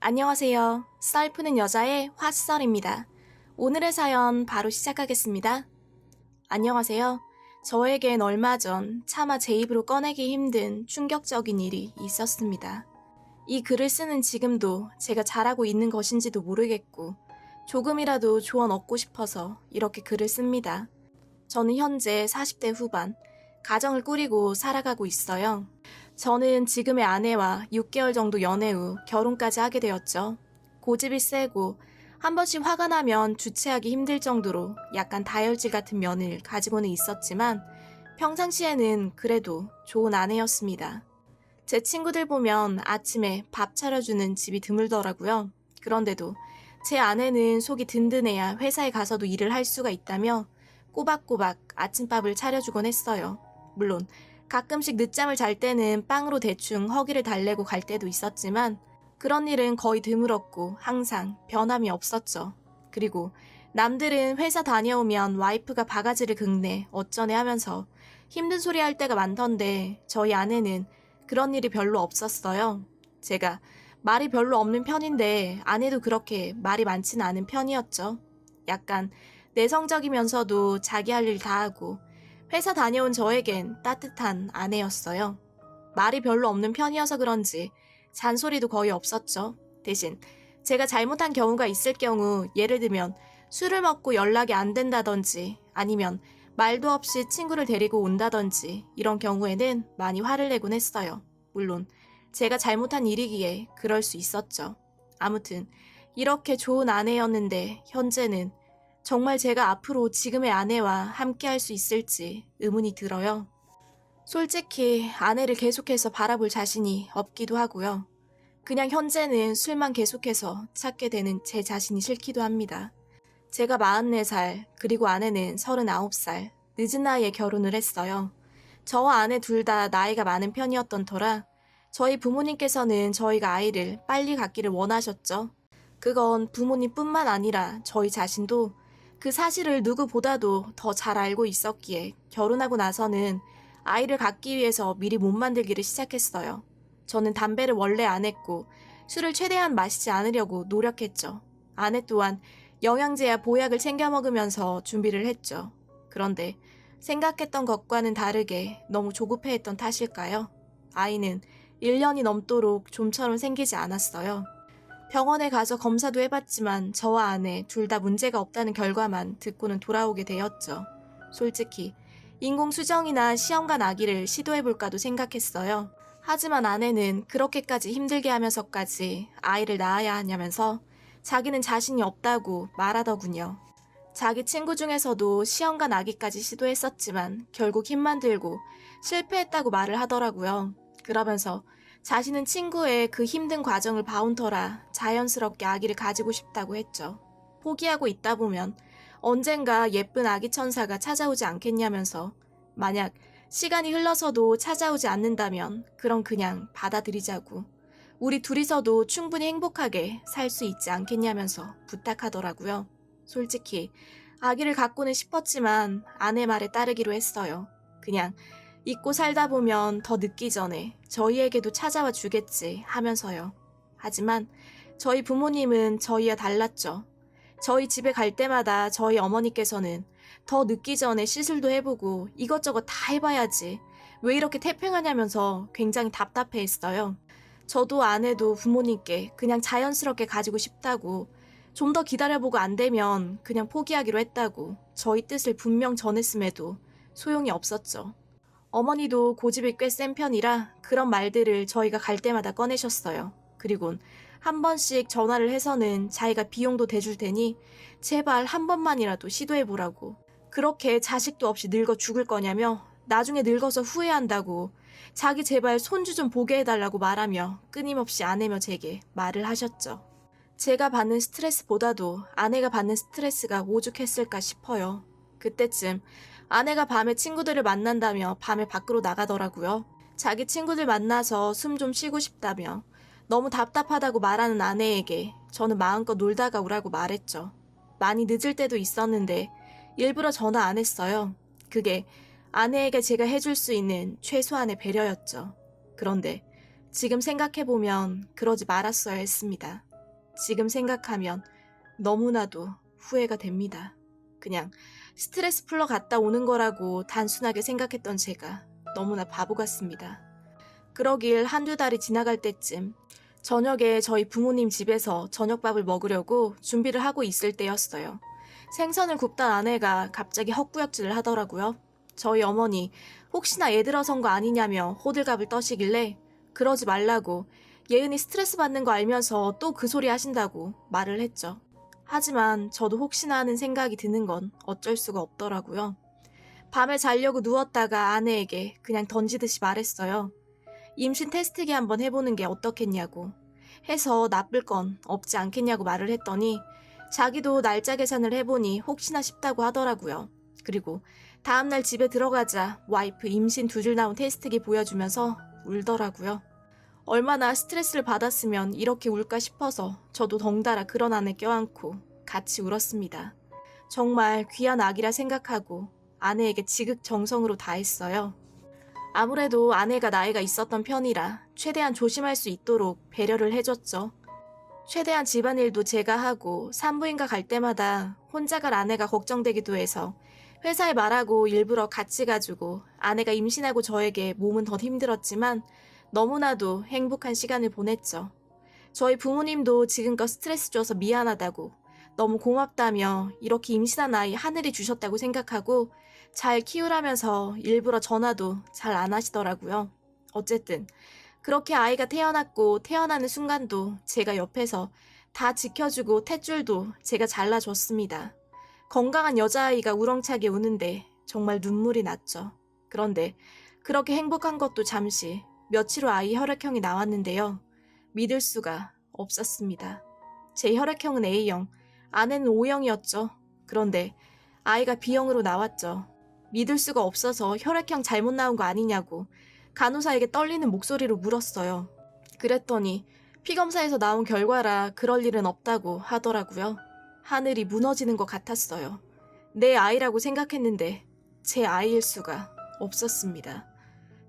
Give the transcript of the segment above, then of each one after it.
안녕하세요. 썰 푸는 여자의 화썰입니다. 오늘의 사연 바로 시작하겠습니다. 안녕하세요. 저에겐 얼마 전 차마 제 입으로 꺼내기 힘든 충격적인 일이 있었습니다. 이 글을 쓰는 지금도 제가 잘하고 있는 것인지도 모르겠고 조금이라도 조언 얻고 싶어서 이렇게 글을 씁니다. 저는 현재 40대 후반, 가정을 꾸리고 살아가고 있어요. 저는 지금의 아내와 6개월 정도 연애 후 결혼까지 하게 되었죠. 고집이 세고 한 번씩 화가 나면 주체하기 힘들 정도로 약간 다혈질 같은 면을 가지고는 있었지만 평상시에는 그래도 좋은 아내였습니다. 제 친구들 보면 아침에 밥 차려주는 집이 드물더라고요. 그런데도 제 아내는 속이 든든해야 회사에 가서도 일을 할 수가 있다며 꼬박꼬박 아침밥을 차려주곤 했어요. 물론 가끔씩 늦잠을 잘 때는 빵으로 대충 허기를 달래고 갈 때도 있었지만 그런 일은 거의 드물었고 항상 변함이 없었죠. 그리고 남들은 회사 다녀오면 와이프가 바가지를 긁네 어쩌네 하면서 힘든 소리 할 때가 많던데 저희 아내는 그런 일이 별로 없었어요. 제가 말이 별로 없는 편인데 아내도 그렇게 말이 많지는 않은 편이었죠. 약간 내성적이면서도 자기 할 일 다 하고 회사 다녀온 저에겐 따뜻한 아내였어요. 말이 별로 없는 편이어서 그런지 잔소리도 거의 없었죠. 대신 제가 잘못한 경우가 있을 경우 예를 들면 술을 먹고 연락이 안 된다든지 아니면 말도 없이 친구를 데리고 온다든지 이런 경우에는 많이 화를 내곤 했어요. 물론 제가 잘못한 일이기에 그럴 수 있었죠. 아무튼 이렇게 좋은 아내였는데 현재는 정말 제가 앞으로 지금의 아내와 함께 할 수 있을지 의문이 들어요. 솔직히 아내를 계속해서 바라볼 자신이 없기도 하고요. 그냥 현재는 술만 계속해서 찾게 되는 제 자신이 싫기도 합니다. 제가 44살, 그리고 아내는 39살, 늦은 나이에 결혼을 했어요. 저와 아내 둘 다 나이가 많은 편이었던 터라 저희 부모님께서는 저희가 아이를 빨리 갖기를 원하셨죠. 그건 부모님뿐만 아니라 저희 자신도 그 사실을 누구보다도 더 잘 알고 있었기에 결혼하고 나서는 아이를 갖기 위해서 미리 몸 만들기를 시작했어요. 저는 담배를 원래 안 했고 술을 최대한 마시지 않으려고 노력했죠. 아내 또한 영양제야 보약을 챙겨 먹으면서 준비를 했죠. 그런데 생각했던 것과는 다르게 너무 조급해했던 탓일까요? 아이는 1년이 넘도록 좀처럼 생기지 않았어요. 병원에 가서 검사도 해봤지만 저와 아내 둘 다 문제가 없다는 결과만 듣고는 돌아오게 되었죠. 솔직히 인공수정이나 시험관 아기를 시도해볼까도 생각했어요. 하지만 아내는 그렇게까지 힘들게 하면서까지 아이를 낳아야 하냐면서 자기는 자신이 없다고 말하더군요. 자기 친구 중에서도 시험관 아기까지 시도했었지만 결국 힘만 들고 실패했다고 말을 하더라고요. 그러면서 자신은 친구의 그 힘든 과정을 봐온 터라 자연스럽게 아기를 가지고 싶다고 했죠. 포기하고 있다 보면 언젠가 예쁜 아기 천사가 찾아오지 않겠냐면서 만약 시간이 흘러서도 찾아오지 않는다면 그럼 그냥 받아들이자고 우리 둘이서도 충분히 행복하게 살 수 있지 않겠냐면서 부탁하더라고요. 솔직히 아기를 갖고는 싶었지만 아내 말에 따르기로 했어요. 그냥 잊고 살다 보면 더 늦기 전에 저희에게도 찾아와 주겠지 하면서요. 하지만 저희 부모님은 저희와 달랐죠. 저희 집에 갈 때마다 저희 어머니께서는 더 늦기 전에 시술도 해보고 이것저것 다 해봐야지 왜 이렇게 태평하냐면서 굉장히 답답해했어요. 저도 아내도 부모님께 그냥 자연스럽게 가지고 싶다고 좀 더 기다려보고 안 되면 그냥 포기하기로 했다고 저희 뜻을 분명 전했음에도 소용이 없었죠. 어머니도 고집이 꽤 센 편이라 그런 말들을 저희가 갈 때마다 꺼내셨어요. 그리곤 한 번씩 전화를 해서는 자기가 비용도 대줄 테니 제발 한 번만이라도 시도해보라고. 그렇게 자식도 없이 늙어 죽을 거냐며 나중에 늙어서 후회한다고 자기 제발 손주 좀 보게 해달라고 말하며 끊임없이 아내며 제게 말을 하셨죠. 제가 받는 스트레스보다도 아내가 받는 스트레스가 오죽했을까 싶어요. 그때쯤 아내가 밤에 친구들을 만난다며 밤에 밖으로 나가더라고요. 자기 친구들 만나서 숨 좀 쉬고 싶다며 너무 답답하다고 말하는 아내에게 저는 마음껏 놀다가 오라고 말했죠. 많이 늦을 때도 있었는데 일부러 전화 안 했어요. 그게 아내에게 제가 해줄 수 있는 최소한의 배려였죠. 그런데 지금 생각해보면 그러지 말았어야 했습니다. 지금 생각하면 너무나도 후회가 됩니다. 그냥 스트레스 풀러 갔다 오는 거라고 단순하게 생각했던 제가 너무나 바보 같습니다. 그러길 한두 달이 지나갈 때쯤 저녁에 저희 부모님 집에서 저녁밥을 먹으려고 준비를 하고 있을 때였어요. 생선을 굽던 아내가 갑자기 헛구역질을 하더라고요. 저희 어머니 혹시나 애 들어선 거 아니냐며 호들갑을 떠시길래 그러지 말라고, 예은이 스트레스 받는 거 알면서 또 그 소리 하신다고 말을 했죠. 하지만 저도 혹시나 하는 생각이 드는 건 어쩔 수가 없더라고요. 밤에 자려고 누웠다가 아내에게 그냥 던지듯이 말했어요. 임신 테스트기 한번 해보는 게 어떻겠냐고 해서 나쁠 건 없지 않겠냐고 말을 했더니 자기도 날짜 계산을 해보니 혹시나 싶다고 하더라고요. 그리고 다음날 집에 들어가자 와이프 임신 2줄 나온 테스트기 보여주면서 울더라고요. 얼마나 스트레스를 받았으면 이렇게 울까 싶어서 저도 덩달아 그런 안에 껴안고 같이 울었습니다. 정말 귀한 아기라 생각하고 아내에게 지극정성으로 다했어요. 아무래도 아내가 나이가 있었던 편이라 최대한 조심할 수 있도록 배려를 해줬죠. 최대한 집안일도 제가 하고 산부인과 갈 때마다 혼자 갈 아내가 걱정되기도 해서 회사에 말하고 일부러 같이 가주고 아내가 임신하고 저에게 몸은 더 힘들었지만 너무나도 행복한 시간을 보냈죠. 저희 부모님도 지금껏 스트레스 줘서 미안하다고, 너무 고맙다며 이렇게 임신한 아이 하늘이 주셨다고 생각하고 잘 키우라면서 일부러 전화도 잘 안 하시더라고요. 어쨌든 그렇게 아이가 태어났고 태어나는 순간도 제가 옆에서 다 지켜주고 탯줄도 제가 잘라줬습니다. 건강한 여자아이가 우렁차게 우는데 정말 눈물이 났죠. 그런데 그렇게 행복한 것도 잠시, 며칠 후 아이 혈액형이 나왔는데요. 믿을 수가 없었습니다. 제 혈액형은 A형, 아내는 O형이었죠. 그런데 아이가 B형으로 나왔죠. 믿을 수가 없어서 혈액형 잘못 나온 거 아니냐고 간호사에게 떨리는 목소리로 물었어요. 그랬더니 피검사에서 나온 결과라 그럴 일은 없다고 하더라고요. 하늘이 무너지는 것 같았어요. 내 아이라고 생각했는데 제 아이일 수가 없었습니다.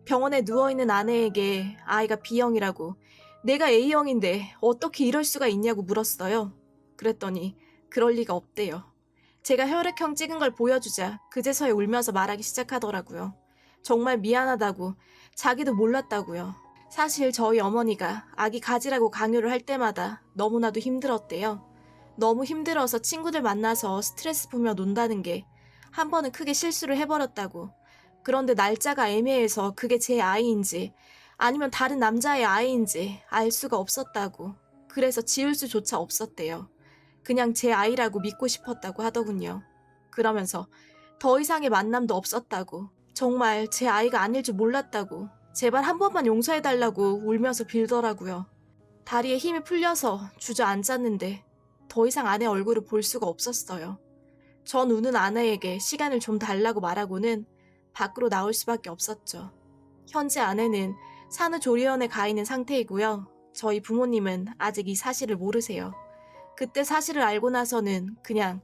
병원에 누워있는 아내에게 아이가 B형이라고, 내가 A형인데 어떻게 이럴 수가 있냐고 물었어요. 그랬더니 그럴 리가 없대요. 제가 혈액형 찍은 걸 보여주자 그제서야 울면서 말하기 시작하더라고요. 정말 미안하다고, 자기도 몰랐다고요. 사실 저희 어머니가 아기 가지라고 강요를 할 때마다 너무나도 힘들었대요. 너무 힘들어서 친구들 만나서 스트레스 풀며 논다는 게 한 번은 크게 실수를 해버렸다고. 그런데 날짜가 애매해서 그게 제 아이인지 아니면 다른 남자의 아이인지 알 수가 없었다고. 그래서 지울 수조차 없었대요. 그냥 제 아이라고 믿고 싶었다고 하더군요. 그러면서 더 이상의 만남도 없었다고, 정말 제 아이가 아닐 줄 몰랐다고, 제발 한 번만 용서해달라고 울면서 빌더라고요. 다리에 힘이 풀려서 주저앉았는데 더 이상 아내 얼굴을 볼 수가 없었어요. 전 우는 아내에게 시간을 좀 달라고 말하고는 밖으로 나올 수밖에 없었죠. 현재 아내는 산후조리원에 가 있는 상태이고요. 저희 부모님은 아직 이 사실을 모르세요. 그때 사실을 알고 나서는 그냥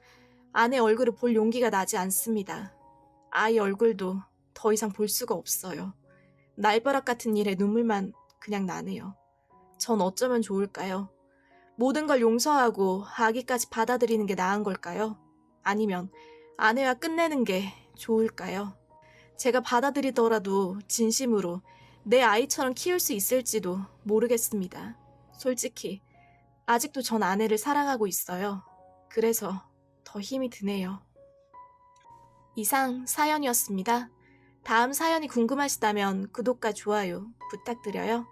아내 얼굴을 볼 용기가 나지 않습니다. 아이 얼굴도 더 이상 볼 수가 없어요. 날벼락 같은 일에 눈물만 그냥 나네요. 전 어쩌면 좋을까요? 모든 걸 용서하고 아기까지 받아들이는 게 나은 걸까요? 아니면 아내와 끝내는 게 좋을까요? 제가 받아들이더라도 진심으로 내 아이처럼 키울 수 있을지도 모르겠습니다. 솔직히 아직도 전 아내를 사랑하고 있어요. 그래서 더 힘이 드네요. 이상 사연이었습니다. 다음 사연이 궁금하시다면 구독과 좋아요 부탁드려요.